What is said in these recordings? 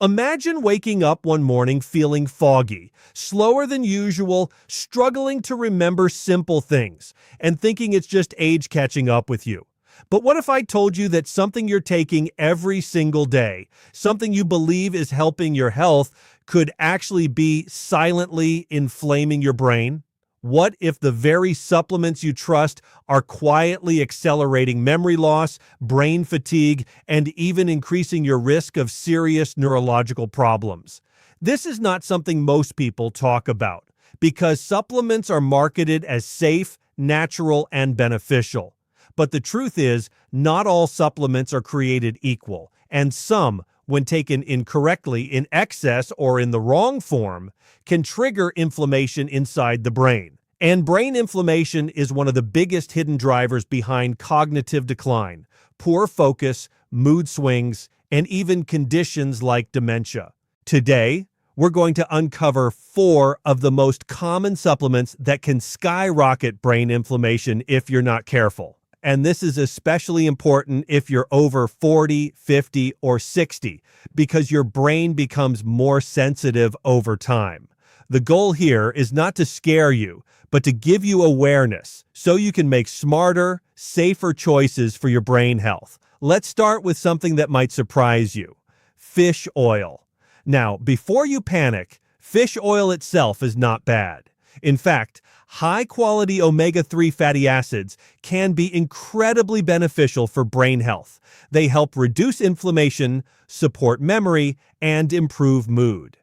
Imagine waking up one morning feeling foggy, slower than usual, struggling to remember simple things, and thinking it's just age catching up with you. But what if I told you that something you're taking every single day, something you believe is helping your health, could actually be silently inflaming your brain? What if the very supplements you trust are quietly accelerating memory loss, brain fatigue, and even increasing your risk of serious neurological problems? This is not something most people talk about because supplements are marketed as safe, natural, and beneficial. But the truth is, not all supplements are created equal, and some, when taken incorrectly, in excess, or in the wrong form, can trigger inflammation inside the brain. And brain inflammation is one of the biggest hidden drivers behind cognitive decline, poor focus, mood swings, and even conditions like dementia. Today, we're going to uncover 4 of the most common supplements that can skyrocket brain inflammation if you're not careful. And this is especially important if you're over 40, 50, or 60, because your brain becomes more sensitive over time. The goal here is not to scare you, but to give you awareness so you can make smarter, safer choices for your brain health. Let's start with something that might surprise you: fish oil. Now, before you panic, fish oil itself is not bad. In fact, high-quality omega-3 fatty acids can be incredibly beneficial for brain health. They help reduce inflammation, support memory, and improve mood.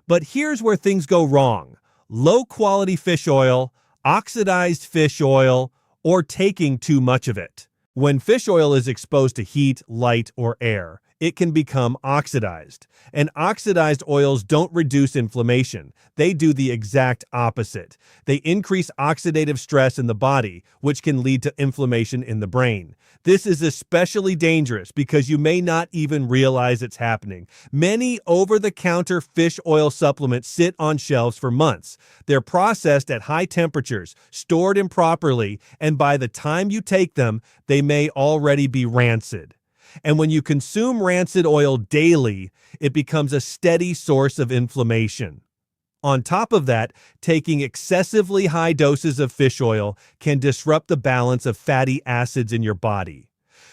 But here's where things go wrong: low-quality fish oil, oxidized fish oil, or taking too much of it. When fish oil is exposed to heat, light, or air, it can become oxidized. And oxidized oils don't reduce inflammation. They do the exact opposite. They increase oxidative stress in the body, which can lead to inflammation in the brain. This is especially dangerous because you may not even realize it's happening. Many over-the-counter fish oil supplements sit on shelves for months. They're processed at high temperatures, stored improperly, and by the time you take them, they may already be rancid. And when you consume rancid oil daily, it becomes a steady source of inflammation. On top of that, taking excessively high doses of fish oil can disrupt the balance of fatty acids in your body.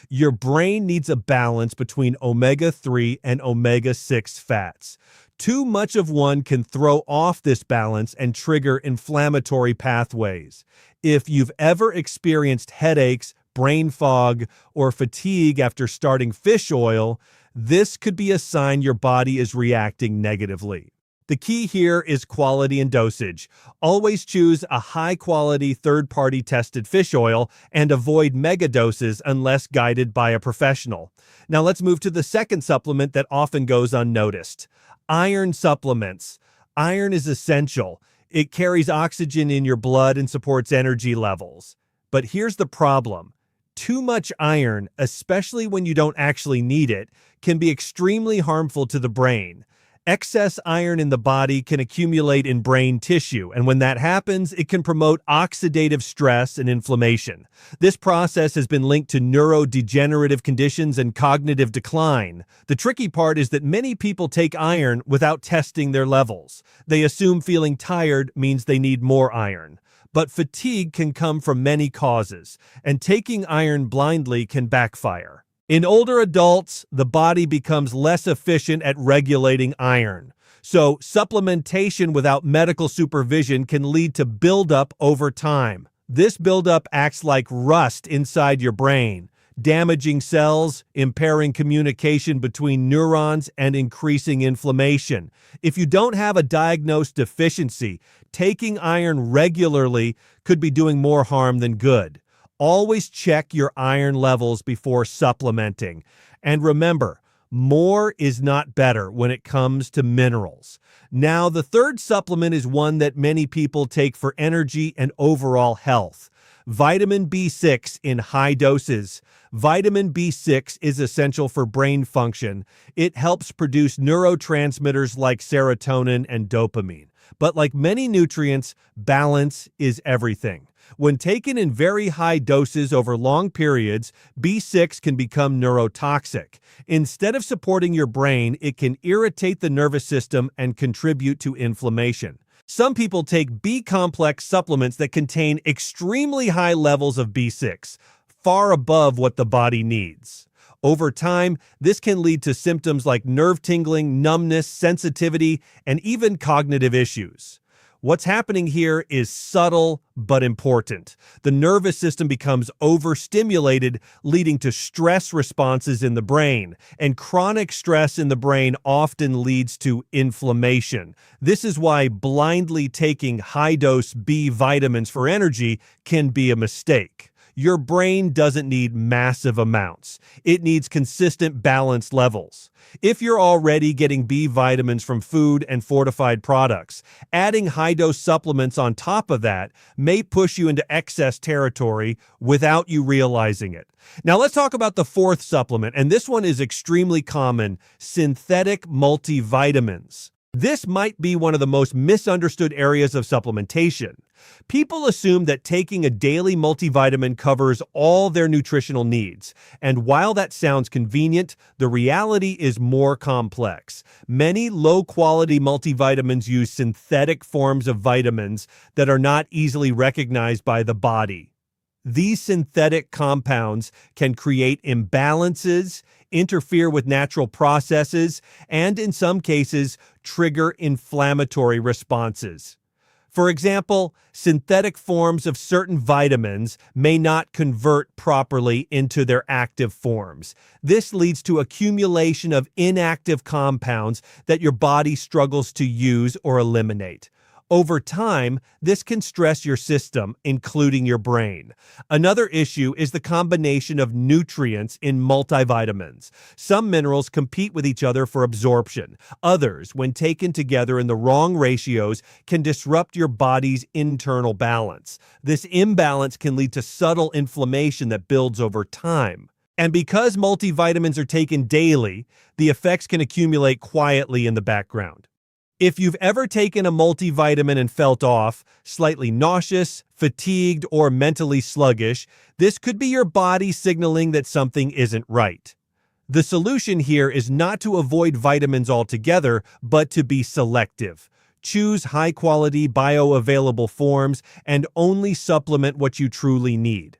Your brain needs a balance between omega-3 and omega-6 fats. Too much of one can throw off this balance and trigger inflammatory pathways. If you've ever experienced headaches, brain fog, or fatigue after starting fish oil, this could be a sign your body is reacting negatively. The key here is quality and dosage. Always choose a high-quality, third-party tested fish oil and avoid megadoses unless guided by a professional. Now let's move to the second supplement that often goes unnoticed: iron supplements. Iron is essential. It carries oxygen in your blood and supports energy levels. But here's the problem: too much iron, especially when you don't actually need it, can be extremely harmful to the brain. Excess iron in the body can accumulate in brain tissue, and when that happens, it can promote oxidative stress and inflammation. This process has been linked to neurodegenerative conditions and cognitive decline. The tricky part is that many people take iron without testing their levels. They assume feeling tired means they need more iron. But fatigue can come from many causes, and taking iron blindly can backfire. In older adults, the body becomes less efficient at regulating iron. So supplementation without medical supervision can lead to buildup over time. This buildup acts like rust inside your brain, damaging cells, impairing communication between neurons, and increasing inflammation. If you don't have a diagnosed deficiency, taking iron regularly could be doing more harm than good. Always check your iron levels before supplementing. And remember, more is not better when it comes to minerals. Now, the third supplement is one that many people take for energy and overall health: vitamin B6 in high doses. Vitamin B6 is essential for brain function. It helps produce neurotransmitters like serotonin and dopamine. But like many nutrients, balance is everything. When taken in very high doses over long periods, B6 can become neurotoxic. Instead of supporting your brain, it can irritate the nervous system and contribute to inflammation. Some people take B-complex supplements that contain extremely high levels of B6, far above what the body needs. Over time, this can lead to symptoms like nerve tingling, numbness, sensitivity, and even cognitive issues. What's happening here is subtle but important. The nervous system becomes overstimulated, leading to stress responses in the brain, and chronic stress in the brain often leads to inflammation. This is why blindly taking high-dose B vitamins for energy can be a mistake. Your brain doesn't need massive amounts. It needs consistent, balanced levels. If you're already getting B vitamins from food and fortified products, adding high-dose supplements on top of that may push you into excess territory without you realizing it. Now let's talk about the fourth supplement, and this one is extremely common: synthetic multivitamins. This might be one of the most misunderstood areas of supplementation. People assume that taking a daily multivitamin covers all their nutritional needs, and while that sounds convenient, the reality is more complex. Many low-quality multivitamins use synthetic forms of vitamins that are not easily recognized by the body. These synthetic compounds can create imbalances, interfere with natural processes, and in some cases, trigger inflammatory responses. For example, synthetic forms of certain vitamins may not convert properly into their active forms. This leads to accumulation of inactive compounds that your body struggles to use or eliminate. Over time, this can stress your system, including your brain. Another issue is the combination of nutrients in multivitamins. Some minerals compete with each other for absorption. Others, when taken together in the wrong ratios, can disrupt your body's internal balance. This imbalance can lead to subtle inflammation that builds over time. And because multivitamins are taken daily, the effects can accumulate quietly in the background. If you've ever taken a multivitamin and felt off, slightly nauseous, fatigued, or mentally sluggish, this could be your body signaling that something isn't right. The solution here is not to avoid vitamins altogether, but to be selective. Choose high-quality, bioavailable forms and only supplement what you truly need.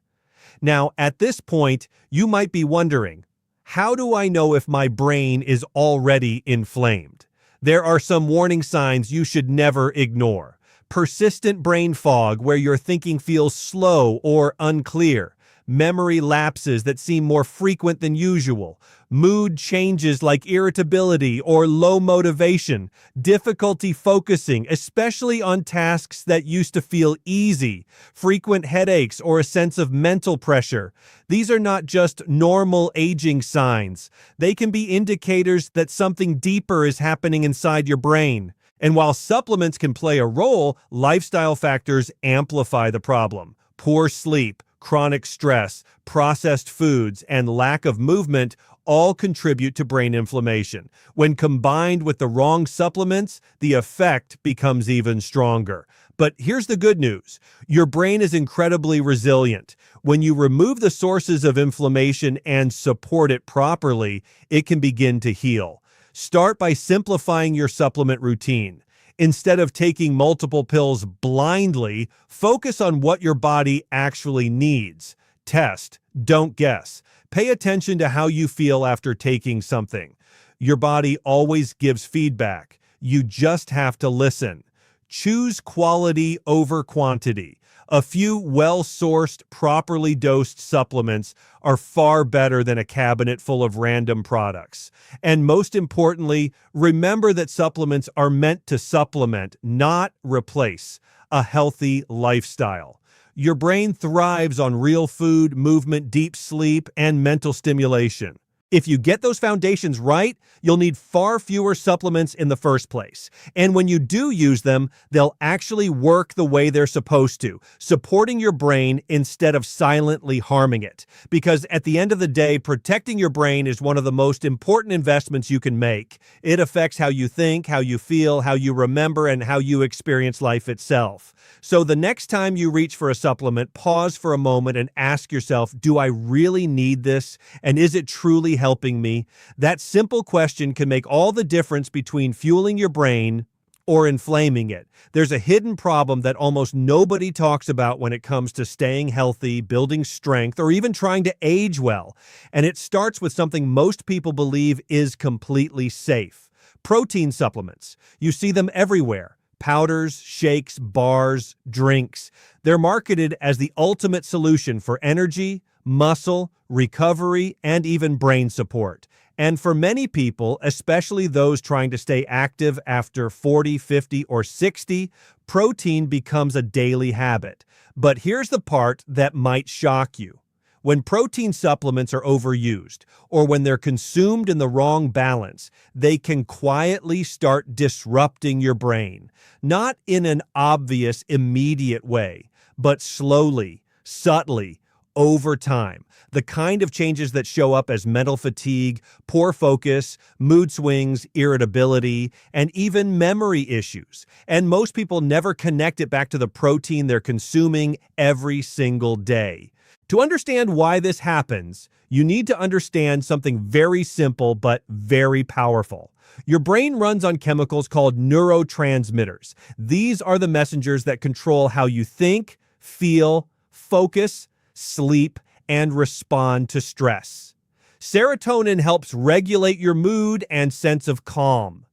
Now, at this point, you might be wondering, how do I know if my brain is already inflamed? There are some warning signs you should never ignore. Persistent brain fog where your thinking feels slow or unclear. Memory lapses that seem more frequent than usual. Mood changes like irritability or low motivation. Difficulty focusing, especially on tasks that used to feel easy. Frequent headaches or a sense of mental pressure. These are not just normal aging signs. They can be indicators that something deeper is happening inside your brain. And while supplements can play a role, lifestyle factors amplify the problem. Poor sleep, chronic stress, processed foods, and lack of movement all contribute to brain inflammation. When combined with the wrong supplements, the effect becomes even stronger. But here's the good news. Your brain is incredibly resilient. When you remove the sources of inflammation and support it properly, it can begin to heal. Start by simplifying your supplement routine. Instead of taking multiple pills blindly, focus on what your body actually needs. Test, don't guess. Pay attention to how you feel after taking something. Your body always gives feedback. You just have to listen. Choose quality over quantity. A few well-sourced, properly dosed supplements are far better than a cabinet full of random products. And most importantly, remember that supplements are meant to supplement, not replace, a healthy lifestyle. Your brain thrives on real food, movement, deep sleep, and mental stimulation. If you get those foundations right, you'll need far fewer supplements in the first place. And when you do use them, they'll actually work the way they're supposed to, supporting your brain instead of silently harming it. Because at the end of the day, protecting your brain is one of the most important investments you can make. It affects how you think, how you feel, how you remember, and how you experience life itself. So the next time you reach for a supplement, pause for a moment and ask yourself, do I really need this? And is it truly helping me? That simple question can make all the difference between fueling your brain or inflaming it. There's a hidden problem that almost nobody talks about when it comes to staying healthy, building strength, or even trying to age well. And it starts with something most people believe is completely safe. Protein supplements. You see them everywhere. Powders, shakes, bars, drinks. They're marketed as the ultimate solution for energy, muscle, recovery, and even brain support. And for many people, especially those trying to stay active after 40, 50, or 60, protein becomes a daily habit. But here's the part that might shock you. When protein supplements are overused, or when they're consumed in the wrong balance, they can quietly start disrupting your brain. Not in an obvious, immediate way, but slowly, subtly, over time. The kind of changes that show up as mental fatigue, poor focus, mood swings, irritability, and even memory issues. And most people never connect it back to the protein they're consuming every single day. To understand why this happens, you need to understand something very simple but very powerful. Your brain runs on chemicals called neurotransmitters. These are the messengers that control how you think, feel, focus, sleep, and respond to stress. Serotonin helps regulate your mood and sense of calm.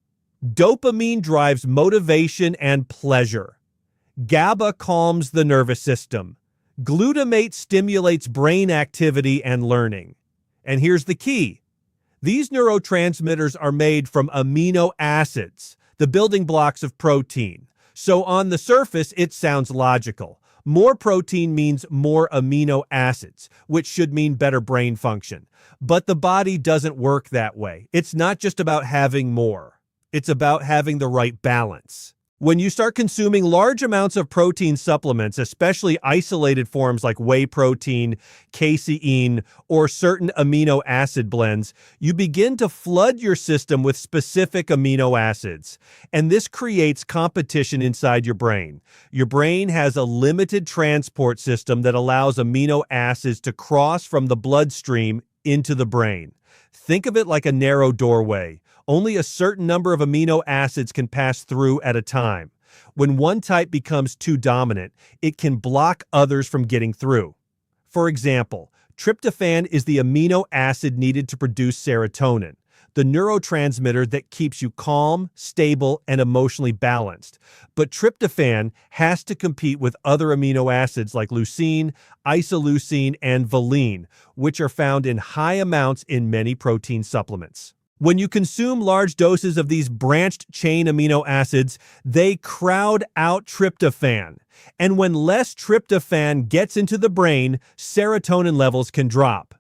Dopamine drives motivation and pleasure. GABA calms the nervous system. Glutamate stimulates brain activity and learning. And here's the key. These neurotransmitters are made from amino acids, the building blocks of protein. So on the surface, it sounds logical. More protein means more amino acids, which should mean better brain function. But the body doesn't work that way. It's not just about having more. It's about having the right balance. When you start consuming large amounts of protein supplements, especially isolated forms like whey protein, casein, or certain amino acid blends, you begin to flood your system with specific amino acids. And this creates competition inside your brain. Your brain has a limited transport system that allows amino acids to cross from the bloodstream into the brain. Think of it like a narrow doorway. Only a certain number of amino acids can pass through at a time. When one type becomes too dominant, it can block others from getting through. For example, tryptophan is the amino acid needed to produce serotonin, the neurotransmitter that keeps you calm, stable, and emotionally balanced. But tryptophan has to compete with other amino acids like leucine, isoleucine, and valine, which are found in high amounts in many protein supplements. When you consume large doses of these branched-chain amino acids, they crowd out tryptophan. And when less tryptophan gets into the brain, serotonin levels can drop.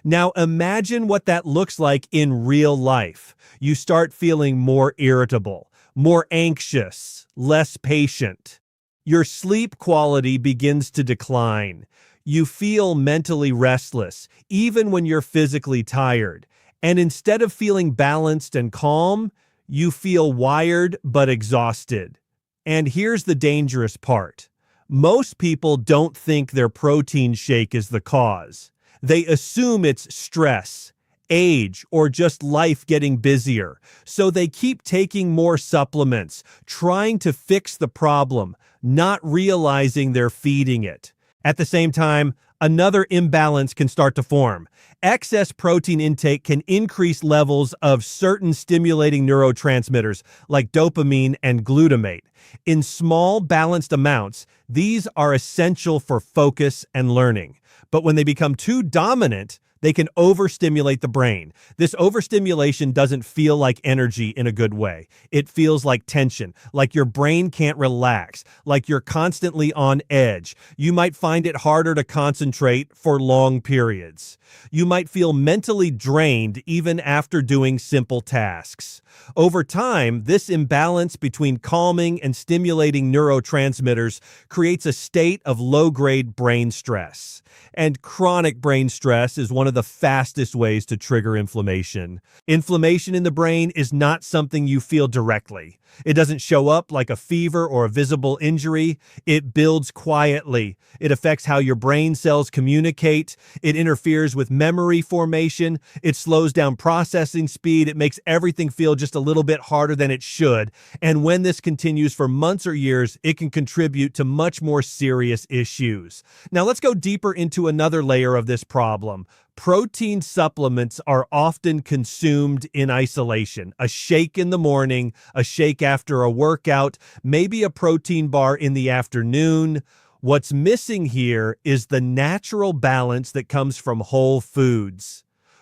Now imagine what that looks like in real life. You start feeling more irritable, more anxious, less patient. Your sleep quality begins to decline. You feel mentally restless, even when you're physically tired. And instead of feeling balanced and calm, you feel wired but exhausted. And here's the dangerous part. Most people don't think their protein shake is the cause. They assume it's stress, age, or just life getting busier. So they keep taking more supplements, trying to fix the problem, not realizing they're feeding it. At the same time, another imbalance can start to form. Excess protein intake can increase levels of certain stimulating neurotransmitters like dopamine and glutamate. In small, balanced amounts, these are essential for focus and learning. But when they become too dominant, They can overstimulate the brain. This overstimulation doesn't feel like energy in a good way. It feels like tension, like your brain can't relax, like you're constantly on edge. You might find it harder to concentrate for long periods. You might feel mentally drained even after doing simple tasks. Over time, this imbalance between calming and stimulating neurotransmitters creates a state of low-grade brain stress. And chronic brain stress is one of the fastest ways to trigger inflammation. Inflammation in the brain is not something you feel directly. It doesn't show up like a fever or a visible injury. It builds quietly. It affects how your brain cells communicate. It interferes with memory formation. It slows down processing speed. It makes everything feel just a little bit harder than it should. And when this continues for months or years, it can contribute to much more serious issues. Now let's go deeper into another layer of this problem. Protein supplements are often consumed in isolation. A shake in the morning, a shake after a workout, maybe a protein bar in the afternoon. What's missing here is the natural balance that comes from whole foods.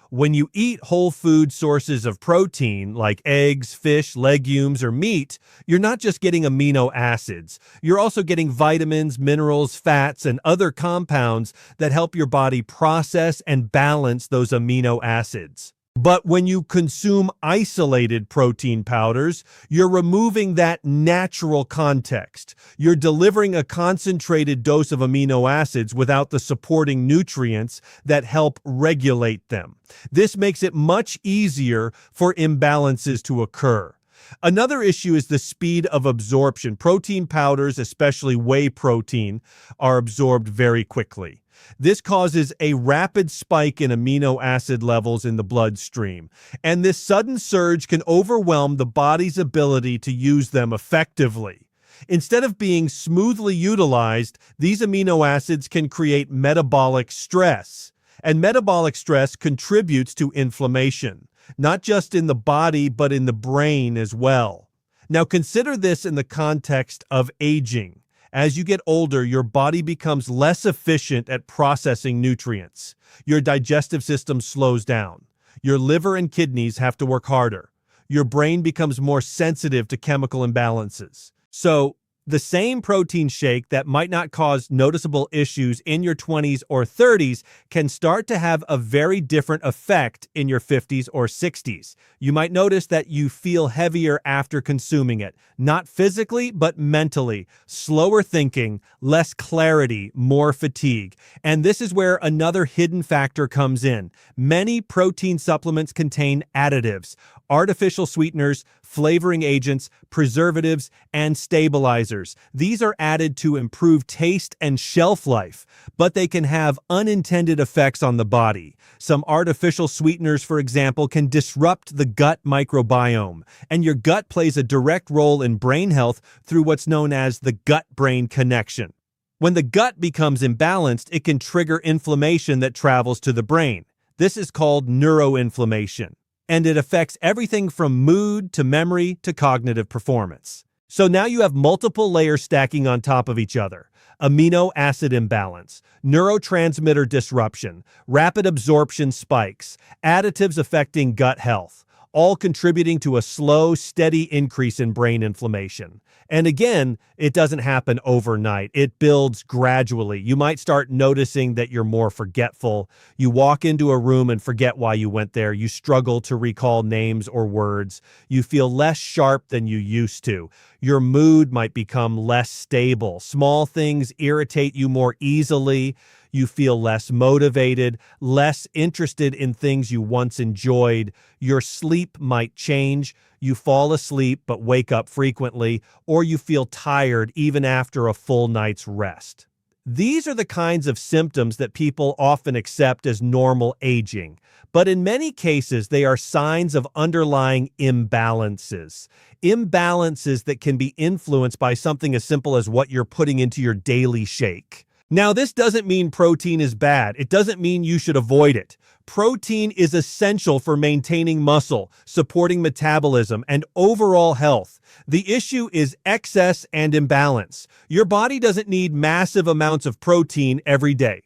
When you eat whole food sources of protein, like eggs, fish, legumes, or meat, you're not just getting amino acids. You're also getting vitamins, minerals, fats, and other compounds that help your body process and balance those amino acids. But when you consume isolated protein powders, you're removing that natural context. You're delivering a concentrated dose of amino acids without the supporting nutrients that help regulate them. This makes it much easier for imbalances to occur. Another issue is the speed of absorption. Protein powders, especially whey protein, are absorbed very quickly. This causes a rapid spike in amino acid levels in the bloodstream, and this sudden surge can overwhelm the body's ability to use them effectively. Instead of being smoothly utilized, these amino acids can create metabolic stress, and metabolic stress contributes to inflammation, not just in the body, but in the brain as well. Now consider this in the context of aging. As you get older, your body becomes less efficient at processing nutrients. Your digestive system slows down. Your liver and kidneys have to work harder. Your brain becomes more sensitive to chemical imbalances. So, the same protein shake that might not cause noticeable issues in your 20s or 30s can start to have a very different effect in your 50s or 60s. You might notice that you feel heavier after consuming it, not physically, but mentally. Slower thinking, less clarity, more fatigue. And this is where another hidden factor comes in. Many protein supplements contain additives, artificial sweeteners, flavoring agents, preservatives, and stabilizers. These are added to improve taste and shelf life, but they can have unintended effects on the body. Some artificial sweeteners, for example, can disrupt the gut microbiome, and your gut plays a direct role in brain health through what's known as the gut-brain connection. When the gut becomes imbalanced, it can trigger inflammation that travels to the brain. This is called neuroinflammation, and it affects everything from mood to memory to cognitive performance. So now you have multiple layers stacking on top of each other. Amino acid imbalance, neurotransmitter disruption, rapid absorption spikes, additives affecting gut health, all contributing to a slow, steady increase in brain inflammation. And again, it doesn't happen overnight. It builds gradually. You might start noticing that you're more forgetful. You walk into a room and forget why you went there. You struggle to recall names or words. You feel less sharp than you used to. Your mood might become less stable. Small things irritate you more easily. You feel less motivated, less interested in things you once enjoyed. Your sleep might change. You fall asleep but wake up frequently, or you feel tired even after a full night's rest. These are the kinds of symptoms that people often accept as normal aging, but in many cases they are signs of underlying imbalances. Imbalances that can be influenced by something as simple as what you're putting into your daily shake. Now, this doesn't mean protein is bad. It doesn't mean you should avoid it. Protein is essential for maintaining muscle, supporting metabolism, and overall health. The issue is excess and imbalance. Your body doesn't need massive amounts of protein every day.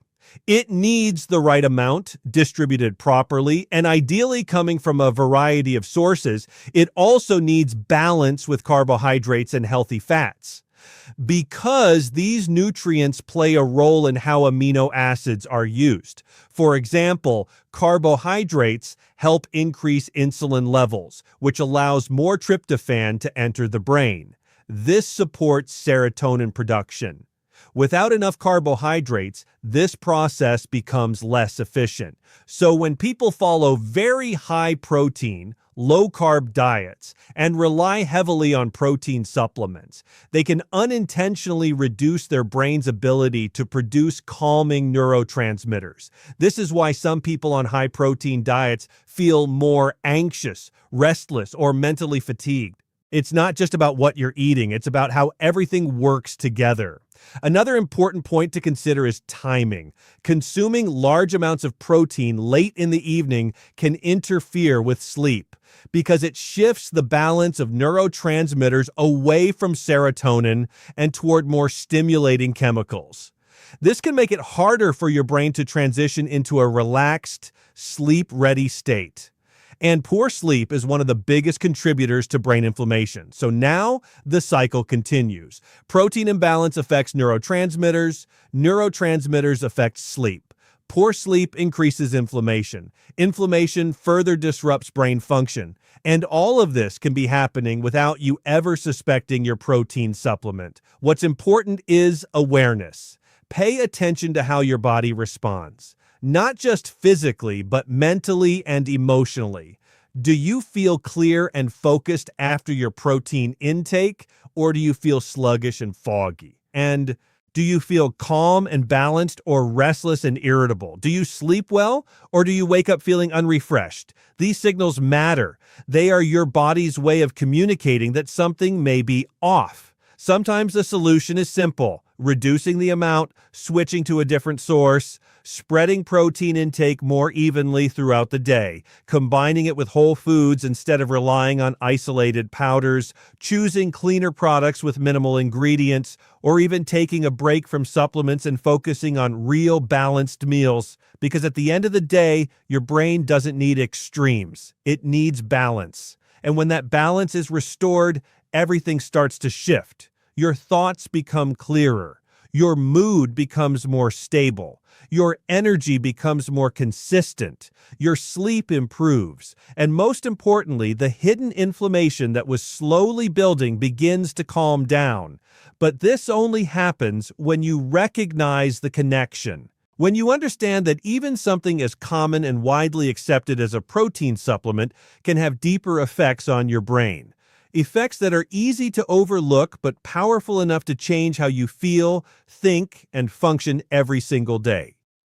It needs the right amount, distributed properly, and ideally coming from a variety of sources. It also needs balance with carbohydrates and healthy fats, because these nutrients play a role in how amino acids are used. For example, carbohydrates help increase insulin levels, which allows more tryptophan to enter the brain. This supports serotonin production. Without enough carbohydrates, this process becomes less efficient. So when people follow very high protein, low-carb diets and rely heavily on protein supplements, they can unintentionally reduce their brain's ability to produce calming neurotransmitters. This is why some people on high-protein diets feel more anxious, restless, or mentally fatigued. It's not just about what you're eating, it's about how everything works together. Another important point to consider is timing. Consuming large amounts of protein late in the evening can interfere with sleep because it shifts the balance of neurotransmitters away from serotonin and toward more stimulating chemicals. This can make it harder for your brain to transition into a relaxed, sleep-ready state. And poor sleep is one of the biggest contributors to brain inflammation. So now the cycle continues. Protein imbalance affects neurotransmitters. Neurotransmitters affect sleep. Poor sleep increases inflammation. Inflammation further disrupts brain function. And all of this can be happening without you ever suspecting your protein supplement. What's important is awareness. Pay attention to how your body responds. Not just physically, but mentally and emotionally. Do you feel clear and focused after your protein intake, or do you feel sluggish and foggy? And do you feel calm and balanced, or restless and irritable? Do you sleep well, or do you wake up feeling unrefreshed? These signals matter. They are your body's way of communicating that something may be off. Sometimes the solution is simple: reducing the amount, switching to a different source, spreading protein intake more evenly throughout the day, combining it with whole foods instead of relying on isolated powders, choosing cleaner products with minimal ingredients, or even taking a break from supplements and focusing on real balanced meals. Because at the end of the day, your brain doesn't need extremes. It needs balance. And when that balance is restored, everything starts to shift. Your thoughts become clearer. Your mood becomes more stable. Your energy becomes more consistent. Your sleep improves. And most importantly, the hidden inflammation that was slowly building begins to calm down. But this only happens when you recognize the connection. When you understand that even something as common and widely accepted as a protein supplement can have deeper effects on your brain. Effects that are easy to overlook but powerful enough to change how you feel, think, and function every single day.